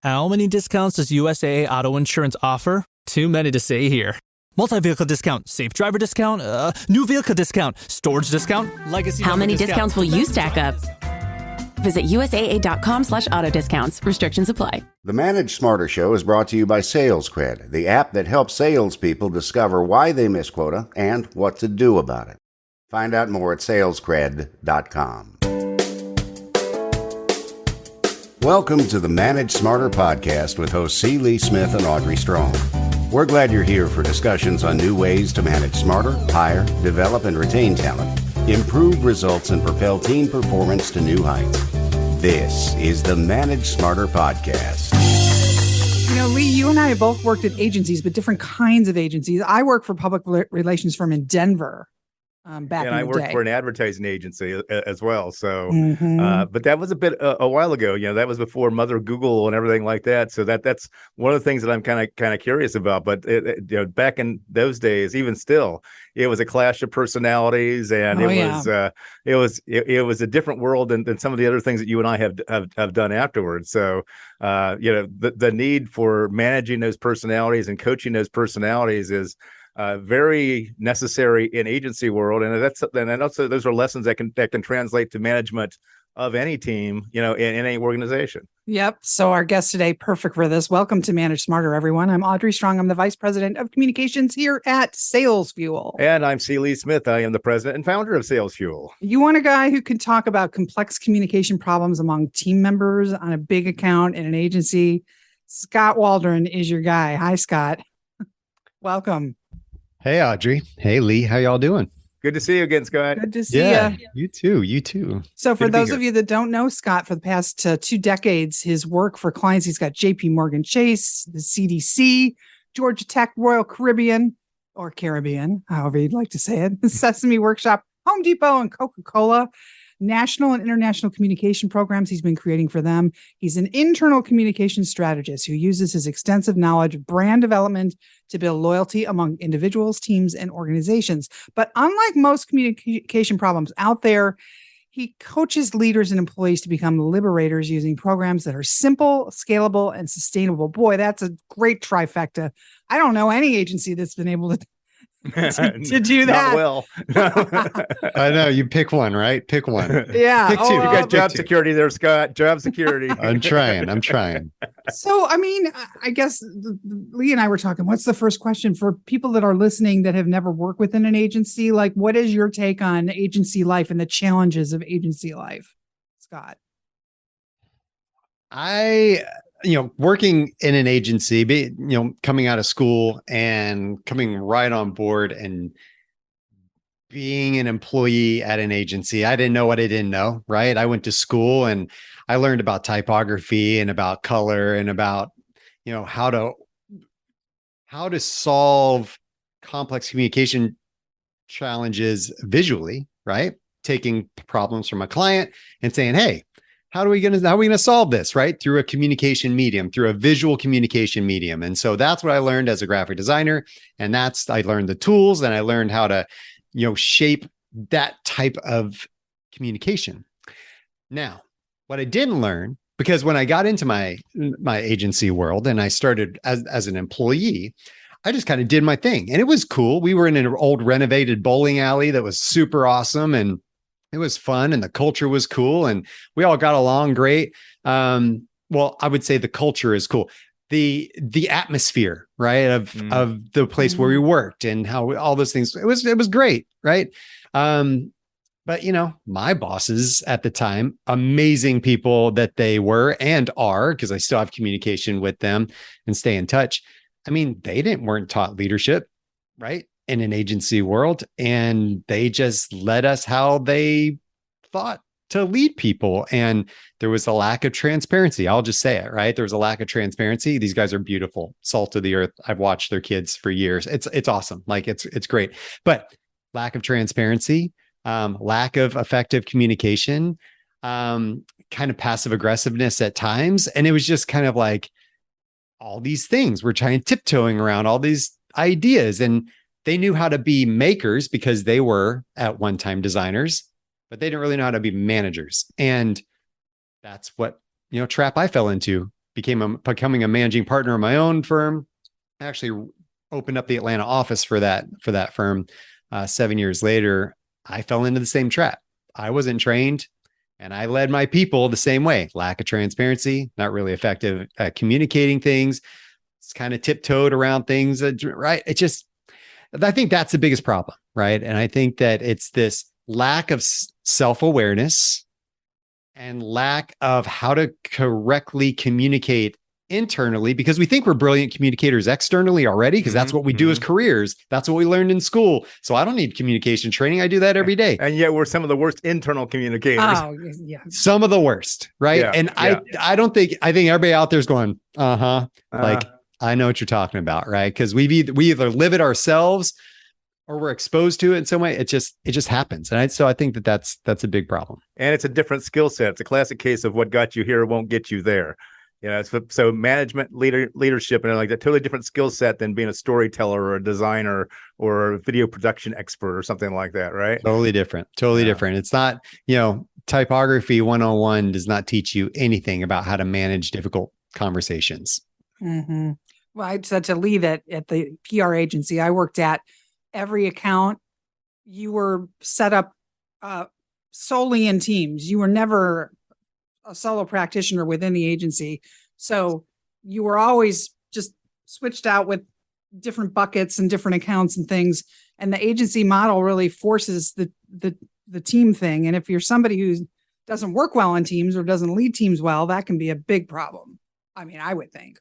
How many discounts does USAA Auto Insurance offer? Too many to say here. Multi-vehicle discount, safe driver discount, new vehicle discount, storage discount, legacy. How many discounts will you stack up? Visit USAA.com/auto discounts. Restrictions apply. The Manage Smarter Show is brought to you by SalesCred, the app that helps salespeople discover why they miss quota and what to do about it. Find out more at salescred.com. Welcome to the Manage Smarter podcast with hosts C. Lee Smith and Audrey Strong. We're glad you're here for discussions on new ways to manage smarter, hire, develop, and retain talent, improve results, and propel team performance to new heights. This is the Manage Smarter podcast. You know, Lee, you and I have both worked at agencies, but different kinds of agencies. I work for a public relations firm in Denver. Back in the day. And I worked for an advertising agency as well. So, but that was a bit a while ago. You know, that was before Mother Google and everything like that. So that's one of the things that I'm kind of curious about. But you know, back in those days, even still, it was a clash of personalities, and it was a different world than some of the other things that you and I have done afterwards. So, you know, the need for managing those personalities and coaching those personalities is very necessary in agency world, and also those are lessons that can translate to management of any team, you know, in any organization. Yep. So our guest today, perfect for this. Welcome to Manage Smarter, everyone. I'm Audrey Strong. I'm the Vice President of Communications here at Sales Fuel. And I'm C. Lee Smith. I am the President and Founder of Sales Fuel. You want a guy who can talk about complex communication problems among team members on a big account in an agency. Skot Waldron is your guy. Hi, Scott. Welcome. Hey, Audrey. Hey, Lee. How y'all doing? Good to see you again, Scott. Good to see you. You too. You too. So for those of you that don't know Scott, for the past 2 decades, his work for clients, he's got JP Morgan Chase, the CDC, Georgia Tech, Royal Caribbean, or Caribbean, however you'd like to say it, the Sesame Workshop, Home Depot, and Coca-Cola. National and international communication programs he's been creating for them. He's an internal communication strategist who uses his extensive knowledge of brand development to build loyalty among individuals, teams, and organizations. But unlike most communication problems out there, he coaches leaders and employees to become liberators using programs that are simple, scalable, and sustainable. Boy, that's a great trifecta. I don't know any agency that's been able to do that. Not well. I know. You pick one, right? Pick one. Yeah. Pick two. You got job security there, Scott. Job security. I'm trying. So, I mean, I guess Lee and I were talking, what's the first question for people that are listening that have never worked within an agency? Like, what is your take on agency life and the challenges of agency life, Scott? Working in an agency, coming out of school and coming right on board and being an employee at an agency, I didn't know what I didn't know, right? I went to school and I learned about typography and about color and about, how to solve complex communication challenges visually, right? Taking problems from a client and saying, hey, how are we going to solve this, right? Through a communication medium, through a visual communication medium. And so that's what I learned as a graphic designer. And I learned the tools and I learned how to, shape that type of communication. Now, what I didn't learn, because when I got into my agency world and I started as an employee, I just kind of did my thing and it was cool. We were in an old renovated bowling alley that was super awesome and it was fun and the culture was cool and we all got along great. Well, I would say the culture is cool. The atmosphere, right, of the place where we worked and how all those things, it was great, right? But my bosses at the time, amazing people that they were and are, because I still have communication with them and stay in touch. I mean, they weren't taught leadership, right? In an agency world, and they just led us how they thought to lead people. And there was a lack of transparency. I'll just say it, right? There was a lack of transparency. These guys are beautiful, salt of the earth. I've watched their kids for years. It's awesome. Like it's great, but lack of transparency, lack of effective communication, kind of passive aggressiveness at times. And it was just kind of like all these things we're trying tiptoeing around all these ideas, and they knew how to be makers because they were at one time designers, but they didn't really know how to be managers. And that's what, trap I fell into becoming a managing partner of my own firm. I actually opened up the Atlanta office for that firm. 7 years later, I fell into the same trap. I wasn't trained, and I led my people the same way. Lack of transparency, not really effective at communicating things. It's kind of tiptoed around things, right? I think that's the biggest problem, right? And I think that it's this lack of self-awareness and lack of how to correctly communicate internally, because we think we're brilliant communicators externally already, because that's what we do as careers. That's what we learned in school. So I don't need communication training. I do that every day. And yet we're some of the worst internal communicators. Oh, yeah. Some of the worst, right? Yeah, and yeah. I think everybody out there is going, like, I know what you're talking about, right? Because we either live it ourselves or we're exposed to it in some way. It just happens. And so I think that's a big problem. And it's a different skill set. It's a classic case of what got you here won't get you there. So management, leadership, and like a totally different skill set than being a storyteller or a designer or a video production expert or something like that, right? Totally different. It's not, typography 101 does not teach you anything about how to manage difficult conversations. Mm-hmm. Well, I said to leave it at the PR agency I worked at, every account, you were set up solely in teams. You were never a solo practitioner within the agency. So you were always just switched out with different buckets and different accounts and things. And the agency model really forces the team thing. And if you're somebody who doesn't work well in teams or doesn't lead teams well, that can be a big problem. I mean, I would think.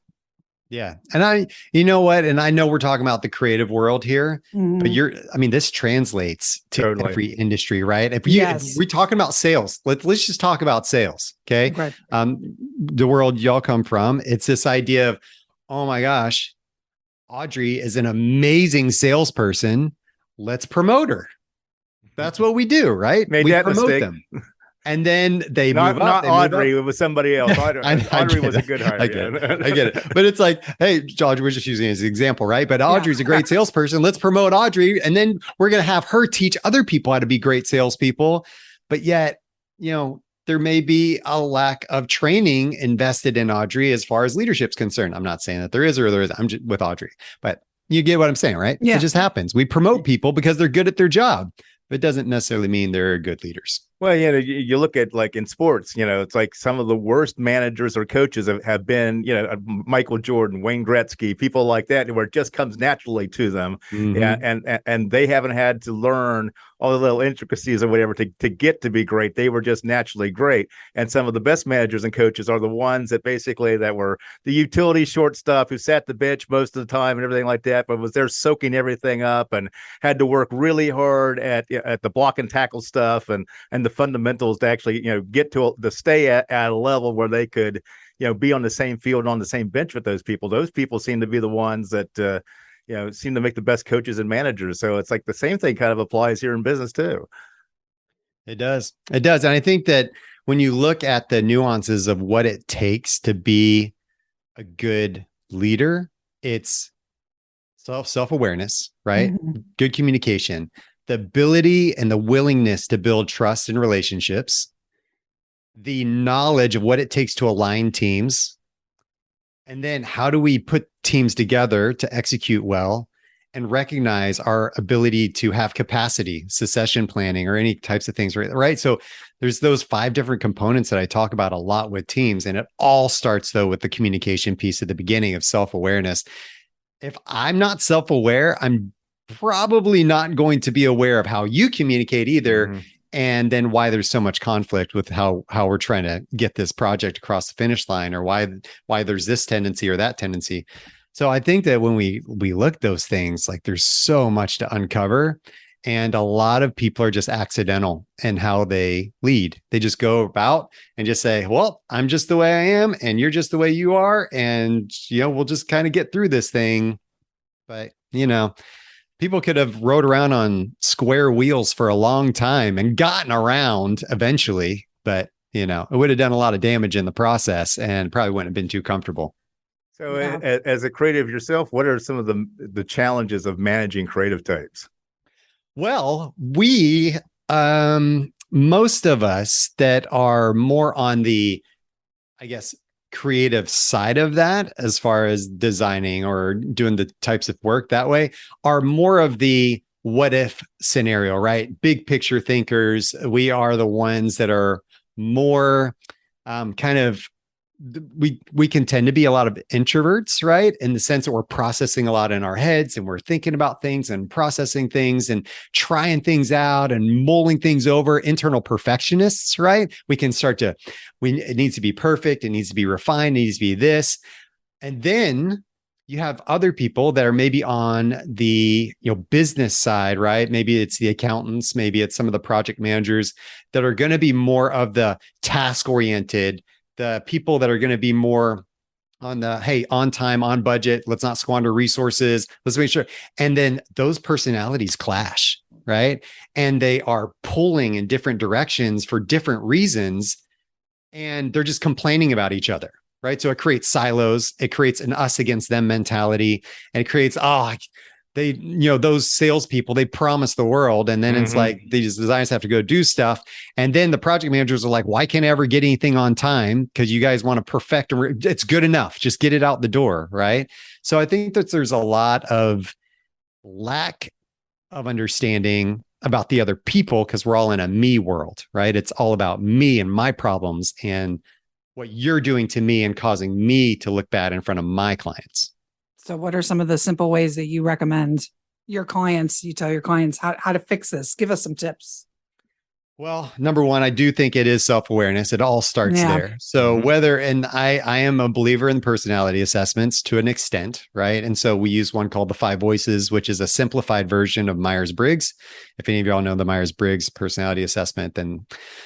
Yeah. And you know what? And I know we're talking about the creative world here, but this translates to every industry, right? If we're talking about sales, let's just talk about sales. Okay. The world y'all come from, it's this idea of, oh my gosh, Audrey is an amazing salesperson. Let's promote her. That's what we do, right? We promote mistake. them. And then they move up. Not Audrey, it was somebody else. Audrey was a good hire. I get it. But it's like, hey, Audrey, we're just using it as an example, right? But Audrey's a great salesperson. Let's promote Audrey. And then we're going to have her teach other people how to be great salespeople. But yet, there may be a lack of training invested in Audrey as far as leadership's concerned. I'm not saying that there is or there is. I'm just with Audrey. But you get what I'm saying, right? Yeah. It just happens. We promote people because they're good at their job. But it doesn't necessarily mean they're good leaders. Well, you look at like in sports, it's like some of the worst managers or coaches have been, Michael Jordan, Wayne Gretzky, people like that, where it just comes naturally to them. Mm-hmm. Yeah, and they haven't had to learn all the little intricacies or whatever to get to be great. They were just naturally great. And some of the best managers and coaches are the ones that basically that were the utility short stuff who sat the bench most of the time and everything like that, but was there soaking everything up and had to work really hard at the block and tackle stuff and the fundamentals to actually, get to stay at a level where they could, be on the same field, on the same bench with those people. Those people seem to be the ones that, seem to make the best coaches and managers. So it's like the same thing kind of applies here in business too. It does. And I think that when you look at the nuances of what it takes to be a good leader, it's self-awareness, right? Mm-hmm. Good communication, the ability and the willingness to build trust in relationships, the knowledge of what it takes to align teams. And then how do we put teams together to execute well and recognize our ability to have capacity, succession planning, or any types of things, right? So there's those 5 different components that I talk about a lot with teams. And it all starts though with the communication piece at the beginning of self-awareness. If I'm not self-aware, I'm probably not going to be aware of how you communicate either. Mm-hmm. And then why there's so much conflict with how we're trying to get this project across the finish line, or why there's this tendency or that tendency. So I think that when we look at those things, like there's so much to uncover, and a lot of people are just accidental in how they lead. They just go about and just say, well, I'm just the way I am and you're just the way you are. And, we'll just kind of get through this thing. But, people could have rode around on square wheels for a long time and gotten around eventually, but it would have done a lot of damage in the process and probably wouldn't have been too comfortable. So as a creative yourself, what are some of the challenges of managing creative types? Well, we, most of us that are more on the, I guess, creative side of that, as far as designing or doing the types of work that way, are more of the what if scenario, right? Big picture thinkers. We are the ones that are more we can tend to be a lot of introverts, right? In the sense that we're processing a lot in our heads and we're thinking about things and processing things and trying things out and mulling things over. Internal perfectionists, right? We can start to, it needs to be perfect. It needs to be refined. It needs to be this. And then you have other people that are maybe on the business side, right? Maybe it's the accountants, maybe it's some of the project managers that are going to be more of the task oriented, the people that are going to be more on the, hey, on time, on budget, let's not squander resources, let's make sure. And then those personalities clash, right? And they are pulling in different directions for different reasons. And they're just complaining about each other, right? So it creates silos. It creates an us against them mentality. And it creates, they, those salespeople, they promise the world. And then it's like these designers have to go do stuff. And then the project managers are like, why can't I ever get anything on time? Because you guys want to perfect, it's good enough. Just get it out the door, right? So I think that there's a lot of lack of understanding about the other people because we're all in a me world, right? It's all about me and my problems and what you're doing to me and causing me to look bad in front of my clients. So what are some of the simple ways that you recommend you tell your clients how to fix this? Give us some tips. Well, number one, I do think it is self-awareness. It all starts there. So I am a believer in personality assessments to an extent, right? And so we use one called the 5 Voices, which is a simplified version of Myers-Briggs. If any of y'all know the Myers-Briggs personality assessment, then,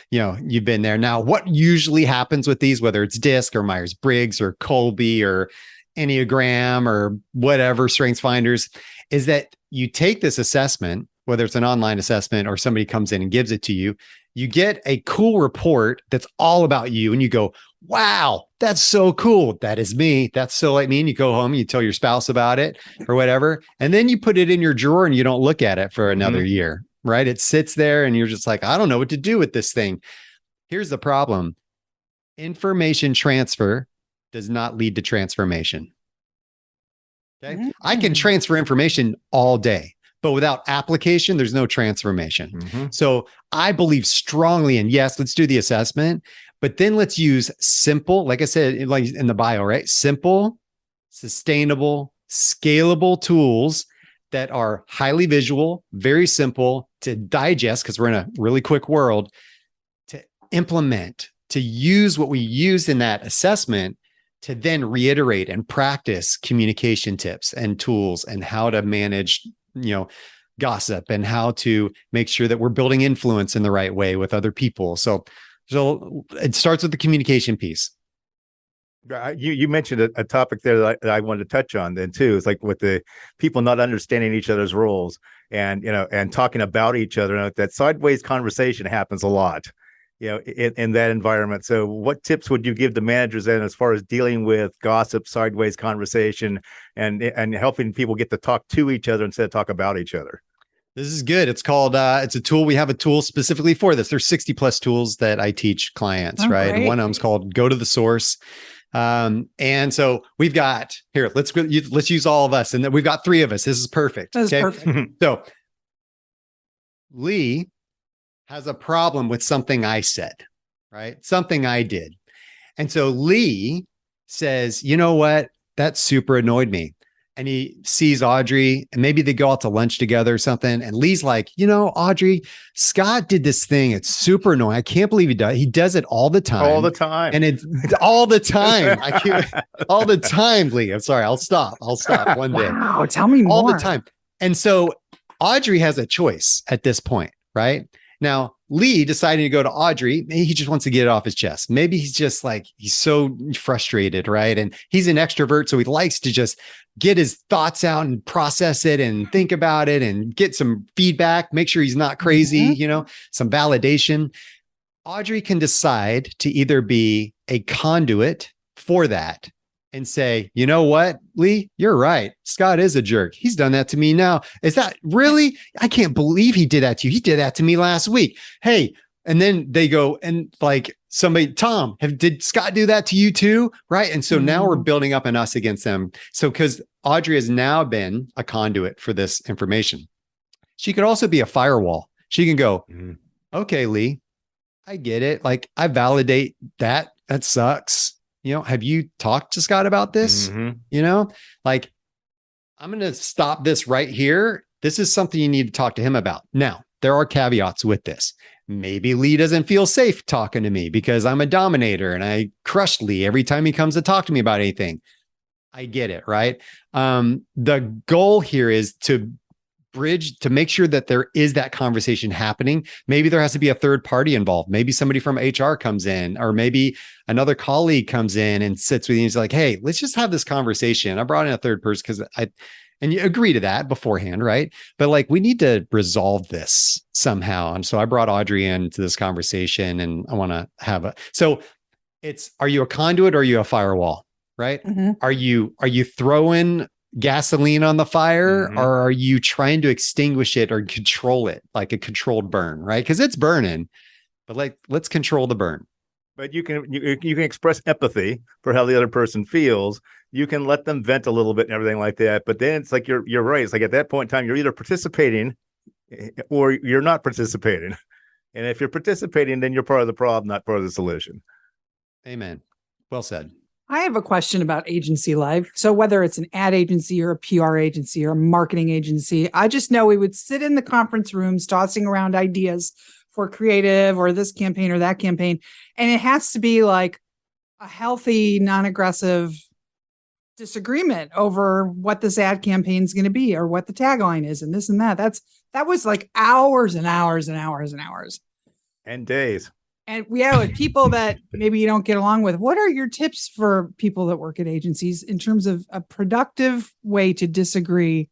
you've been there. Now, what usually happens with these, whether it's DISC or Myers-Briggs or Colby or Enneagram or whatever, Strengths Finders, is that you take this assessment, whether it's an online assessment or somebody comes in and gives it to you, you get a cool report that's all about you. And you go, wow, that's so cool. That is me. That's so like me. And you go home, you tell your spouse about it or whatever. And then you put it in your drawer and you don't look at it for another year, right? It sits there and you're just like, I don't know what to do with this thing. Here's the problem. Information transfer does not lead to transformation. Okay. I can transfer information all day, but without application, there's no transformation. So I believe strongly in, yes, let's do the assessment, but then let's use simple, like I said, like in the bio, right? Simple, sustainable, scalable tools that are highly visual, very simple to digest, because we're in a really quick world, to implement, to use what we used in that assessment to then reiterate and practice communication tips and tools and how to manage, gossip and how to make sure that we're building influence in the right way with other people. So it starts with the communication piece. You mentioned a topic there that I wanted to touch on then too. It's like with the people not understanding each other's roles and talking about each other. That sideways conversation happens a lot, in that environment. So what tips would you give the managers then as far as dealing with gossip, sideways conversation, and helping people get to talk to each other instead of talk about each other? This is good. It's called, it's a tool. We have a tool specifically for this. There's 60 plus tools that I teach clients, right? Great. And one of them is called Go to the Source. And so we've got here, let's use all of us. And then we've got 3 of us. This is perfect. That is perfect. So Lee has a problem with something I said, right? Something I did. And so Lee says, you know what? That super annoyed me. And he sees Audrey and maybe they go out to lunch together or something. And Lee's like, Audrey, Skot did this thing. It's super annoying. I can't believe he does. He does it all the time. All the time. And it's all the time. I can't, all the time, Lee. I'm sorry. I'll stop one day. Wow. Tell me more. All the time. And so Audrey has a choice at this point, right? Now, Lee deciding to go to Audrey, maybe he just wants to get it off his chest. Maybe he's just like, he's so frustrated, right? And he's an extrovert, so he likes to just get his thoughts out and process it and think about it and get some feedback, make sure he's not crazy, some validation. Audrey can decide to either be a conduit for that and say, you know what, Lee, you're right. Skot is a jerk. He's done that to me now. Is that really? I can't believe he did that to you. He did that to me last week. Hey, and then they go and like somebody, Tom, did Skot do that to you too? Right. And so now we're building up an us against them. So because Audrey has now been a conduit for this information, she could also be a firewall. She can go, okay, Lee, I get it. Like, I validate that. That sucks. Have you talked to Skot about this? Like, I'm going to stop this right here. This is something you need to talk to him about. Now, there are caveats with this. Maybe Lee doesn't feel safe talking to me because I'm a dominator and I crush Lee every time he comes to talk to me about anything. I get it, right? The goal here is to bridge, to make sure that there is that conversation happening. Maybe there has to be a third party involved. Maybe somebody from HR comes in, or maybe another colleague comes in and sits with you and he's like, hey, let's just have this conversation. I brought in a third person and you agree to that beforehand, right? But like, we need to resolve this somehow. And so I brought Audrey into this conversation, and I want to have are you a conduit or are you a firewall, right? Are you throwing gasoline on the fire, or are you trying to extinguish it or control it, like a controlled burn, right? Because it's burning, but like, let's control the burn. But you can express empathy for how the other person feels. You can let them vent a little bit and everything like that. But then it's like, you're right. It's like at that point in time, you're either participating or you're not participating. And if you're participating, then you're part of the problem, not part of the solution. Amen. Well said. I have a question about agency life. So whether it's an ad agency or a PR agency or a marketing agency, I just know we would sit in the conference rooms tossing around ideas for creative or this campaign or that campaign. And it has to be like a healthy, non-aggressive disagreement over what this ad campaign is going to be or what the tagline is and this and that. That was like hours and hours and hours and hours. And days. And with people that maybe you don't get along with, what are your tips for people that work at agencies in terms of a productive way to disagree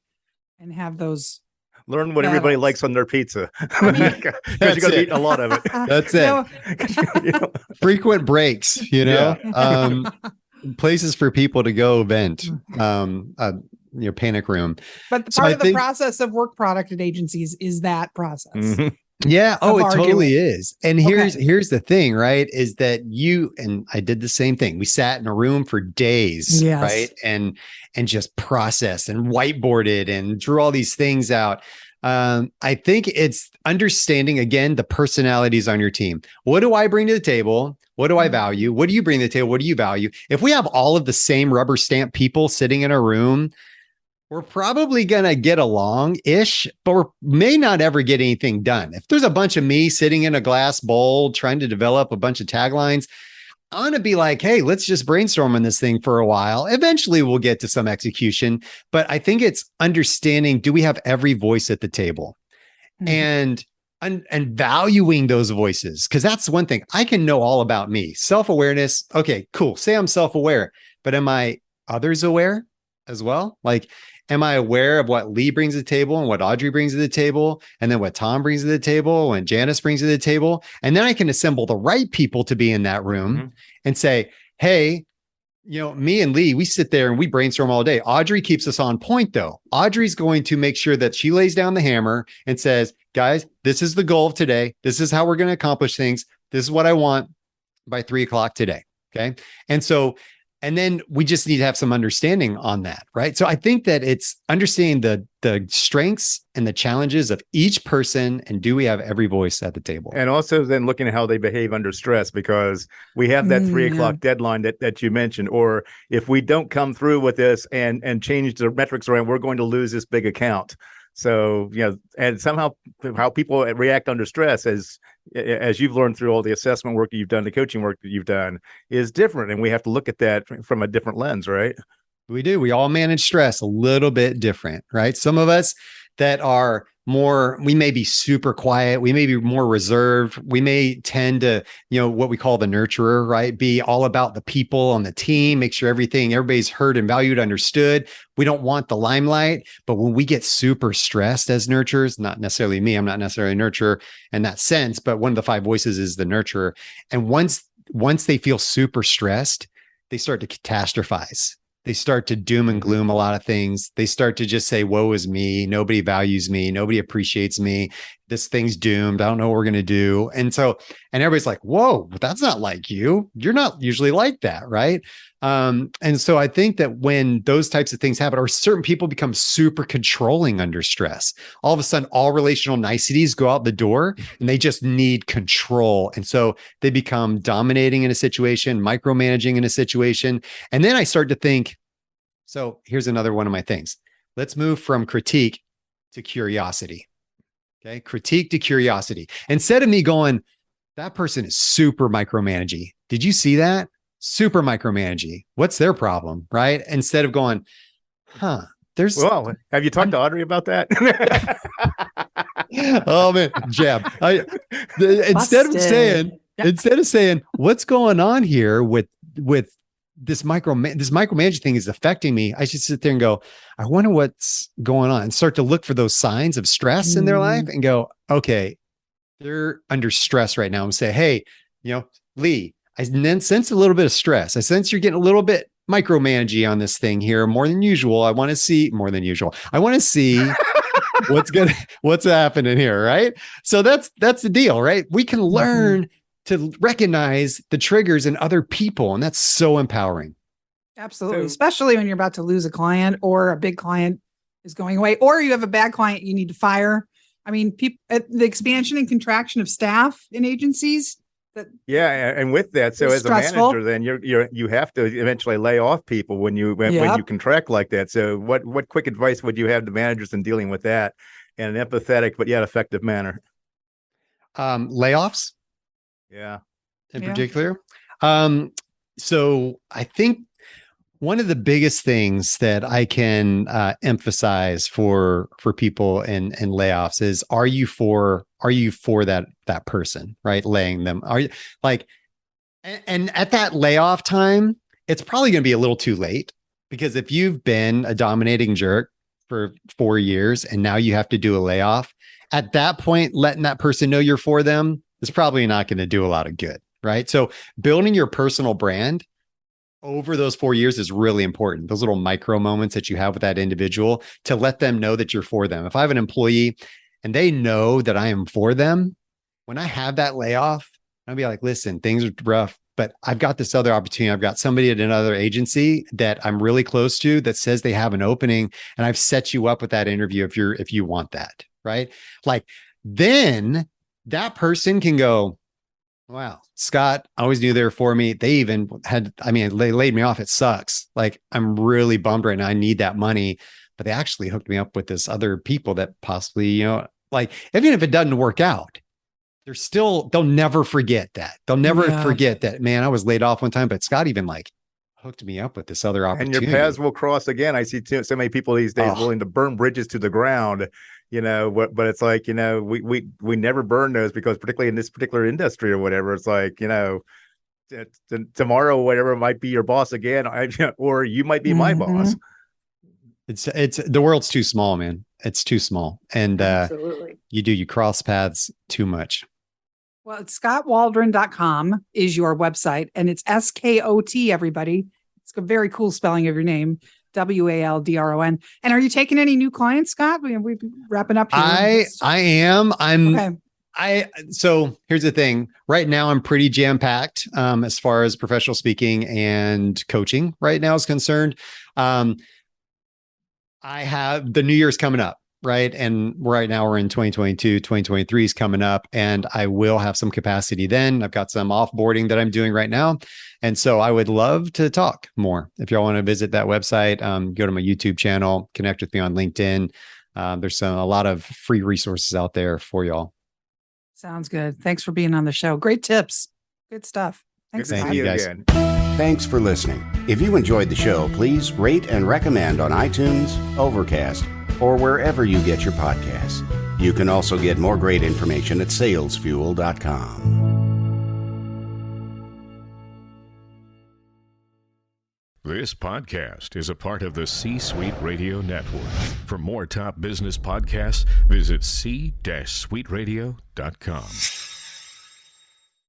and have those? Learn what everybody likes on their pizza. Because you're going to eat a lot of it. That's it. Frequent breaks, places for people to go vent, panic room. But part of the process of work product at agencies is that process. Yeah. Oh, it totally is. And here's the thing, right? Is that you and I did the same thing. We sat in a room for days, right? And just processed and whiteboarded and drew all these things out. I think it's understanding, again, the personalities on your team. What do I bring to the table? What do I value? What do you bring to the table? What do you value? If we have all of the same rubber stamp people sitting in a room, we're probably going to get along-ish, but we may not ever get anything done. If there's a bunch of me sitting in a glass bowl trying to develop a bunch of taglines, I'm going to be like, hey, let's just brainstorm on this thing for a while. Eventually, we'll get to some execution. But I think it's understanding, do we have every voice at the table? And valuing those voices? Because that's one thing. I can know all about me. Self-awareness. Okay, cool. Say I'm self-aware, but am I others aware as well? Like, am I aware of what Lee brings to the table and what Audrey brings to the table, and then what Tom brings to the table and Janice brings to the table? And then I can assemble the right people to be in that room and say, hey, me and Lee, we sit there and we brainstorm all day. Audrey keeps us on point, though. Audrey's going to make sure that she lays down the hammer and says, guys, this is the goal of today. This is how we're going to accomplish things. This is what I want by 3:00 today. Okay. And then we just need to have some understanding on that, right? So I think that it's understanding the strengths and the challenges of each person, and do we have every voice at the table? And also then looking at how they behave under stress, because we have that 3:00 deadline that you mentioned, or if we don't come through with this and change the metrics around, we're going to lose this big account. So, and somehow how people react under stress, as you've learned through all the assessment work that you've done, the coaching work that you've done, is different. And we have to look at that from a different lens, right? We do. We all manage stress a little bit different, right? Some of us that are more, we may be super quiet. We may be more reserved. We may tend to, what we call the nurturer, right? Be all about the people on the team, make sure everybody's heard and valued, understood. We don't want the limelight. But when we get super stressed as nurturers, not necessarily me, I'm not necessarily a nurturer in that sense, but one of the 5 voices is the nurturer. And once they feel super stressed, they start to catastrophize. They start to doom and gloom a lot of things. They start to just say, woe is me. Nobody values me. Nobody appreciates me. this thing's doomed. I don't know what we're going to do. And everybody's like, whoa, that's not like you. You're not usually like that. Right. And so I think that when those types of things happen, or certain people become super controlling under stress, all of a sudden, all relational niceties go out the door and they just need control. And so they become dominating in a situation, micromanaging in a situation. And then I start to think, so here's another one of my things. Let's move from critique to curiosity. Okay. Critique to curiosity. Instead of me going, that person is super micromanaging. Did you see that? Super micromanaging. What's their problem? Right. Instead of going, well, have you talked to Audrey about that? Oh man, jab. Instead of saying what's going on here with this micromanaging thing is affecting me, I should sit there and go, I wonder what's going on, and start to look for those signs of stress in their life and go, okay, they're under stress right now. And say, hey, Lee, I sense a little bit of stress. I sense you're getting a little bit micromanaging on this thing here more than usual. I want to see what's happening here. Right. So that's the deal, right? We can learn to recognize the triggers in other people. And that's so empowering. Absolutely. Especially when you're about to lose a client, or a big client is going away, or you have a bad client you need to fire. I mean, the expansion and contraction of staff in agencies. And with that, so as stressful. A manager, then you have to eventually lay off people when you contract like that. So what quick advice would you have to managers in dealing with that in an empathetic but yet effective manner? Layoffs. Yeah. In particular. So I think one of the biggest things that I can emphasize for people in layoffs is, are you for that person, right? Laying them. Are you like, and at that layoff time, it's probably going to be a little too late, because if you've been a dominating jerk for 4 years and now you have to do a layoff, at that point, letting that person know you're for them is probably not going to do a lot of good, right? So building your personal brand over those 4 years is really important. Those little micro moments that you have with that individual, to let them know that you're for them. If I have an employee and they know that I am for them, when I have that layoff, I'll be like, listen, things are rough, but I've got this other opportunity. I've got somebody at another agency that I'm really close to that says they have an opening, and I've set you up with that interview if you want that, right? Like, then that person can go, wow, Skot, I always knew they were for me. They even they laid me off. It sucks. Like, I'm really bummed right now. I need that money, but they actually hooked me up with this other people that possibly, like, even if it doesn't work out, they'll never forget that. They'll never forget that, man, I was laid off one time, but Skot even hooked me up with this other opportunity. And your paths will cross again. I see so many people these days willing to burn bridges to the ground, but it's like, we never burn those, because particularly in this particular industry or whatever, it's like, tomorrow, whatever, might be your boss again, or you might be my boss. It's the world's too small, man. It's too small. And you cross paths too much. Well, it's SkotWaldron.com is your website, and it's SKOT, everybody. It's a very cool spelling of your name, WALDRON. And are you taking any new clients, Skot? We're wrapping up here. I am. So here's the thing. Right now, I'm pretty jam-packed as far as professional speaking and coaching right now is concerned. I have the New Year's coming up, right? And right now we're in 2022, 2023 is coming up, and I will have some capacity then. I've got some offboarding that I'm doing right now. And so I would love to talk more. If y'all want to visit that website, go to my YouTube channel, connect with me on LinkedIn. There's a lot of free resources out there for y'all. Sounds good. Thanks for being on the show. Great tips. Good stuff. Thanks. Thank you guys. Thanks for listening. If you enjoyed the show, please rate and recommend on iTunes, Overcast, or wherever you get your podcasts. You can also get more great information at salesfuel.com. This podcast is a part of the C-Suite Radio Network. For more top business podcasts, visit c-suiteradio.com.